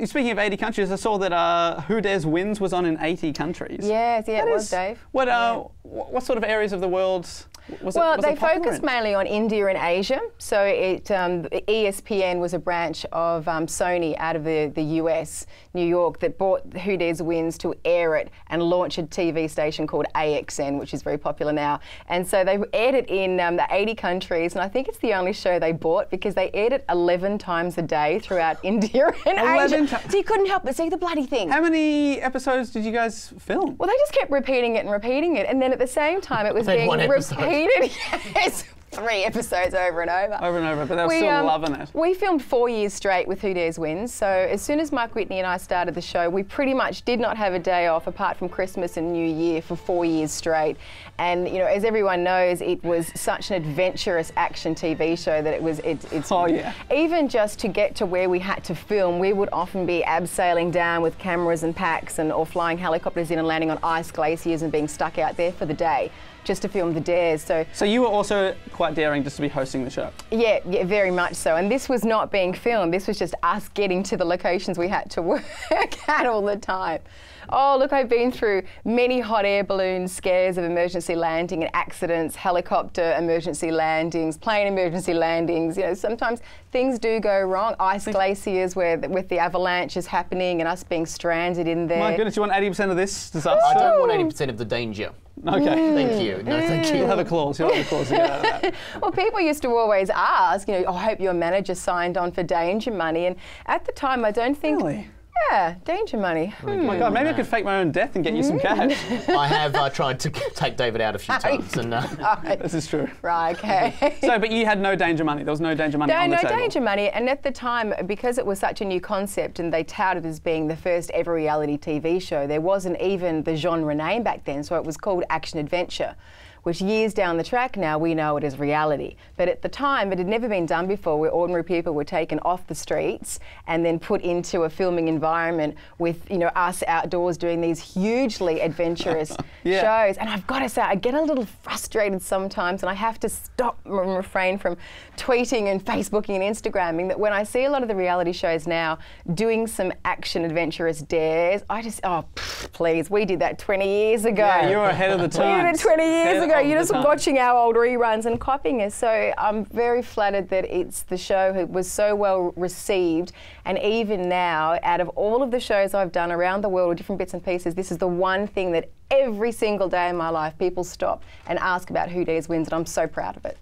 speaking of 80 countries, I saw that Who Dares Wins was on in 80 countries. Yes, yeah, it was, Dave. What sort of areas of the world was they it popular focused in? mainly on India and Asia. So ESPN was a branch of Sony out of the US, New York, that bought Who Dares Wins to air it and launch a TV station called AXN, which is very popular now. And so they aired it in the 80 countries, and I think it's the only show they bought because they aired it 11 times a day throughout India and Asia. So you couldn't help but see the bloody thing. How many episodes did you guys film? Well, they just kept repeating it and repeating it, and then at the same time it was being repeated. Yes. 3 episodes over and over. Over and over, but they were still loving it. We filmed 4 years straight with Who Dares Wins. So as soon as Mike Whitney and I started the show, we pretty much did not have a day off apart from Christmas and New Year for 4 years straight. And you know, as everyone knows, it was such an adventurous action TV show that it's oh yeah. Even just to get to where we had to film, we would often be abseiling down with cameras and packs or flying helicopters in and landing on ice glaciers and being stuck out there for the day, just to film the dares. So you were also quite daring just to be hosting the show? Yeah, very much so. And this was not being filmed. This was just us getting to the locations we had to work at all the time. Oh, look, I've been through many hot air balloon scares of emergency landing and accidents, helicopter emergency landings, plane emergency landings. You know, sometimes things do go wrong. Ice glaciers with the avalanches happening and us being stranded in there. My goodness, you want 80% of this disaster? I don't want 80% of the danger. Okay. Thank you. No, thank you. You'll have a clause. You'll have a clause to get out of that. Well, people used to always ask, you know, oh, I hope your manager signed on for danger money. And at the time, I don't think... Really? Yeah, danger money. Oh my God, maybe I could fake my own death and get you some cash. I have tried to take David out a few times. And, Right. This is true. Right, okay. So, but you had no danger money. There was no danger money on the table. No danger money. And at the time, because it was such a new concept and they touted as being the first ever reality TV show, there wasn't even the genre name back then. So it was called Action Adventure, which years down the track now we know it as reality. But at the time, it had never been done before, where ordinary people were taken off the streets and then put into a filming environment with, you know, us outdoors doing these hugely adventurous shows. And I've got to say, I get a little frustrated sometimes, and I have to stop and refrain from tweeting and Facebooking and Instagramming, that when I see a lot of the reality shows now doing some action adventurous dares, I just, oh, please, we did that 20 years ago. Yeah, you were ahead of the times. We did it 20 years ago. You're just watching our old reruns and copying us. So I'm very flattered that it's the show that was so well received. And even now, out of all of the shows I've done around the world with different bits and pieces, this is the one thing that every single day in my life people stop and ask about Who Dares Wins, and I'm so proud of it.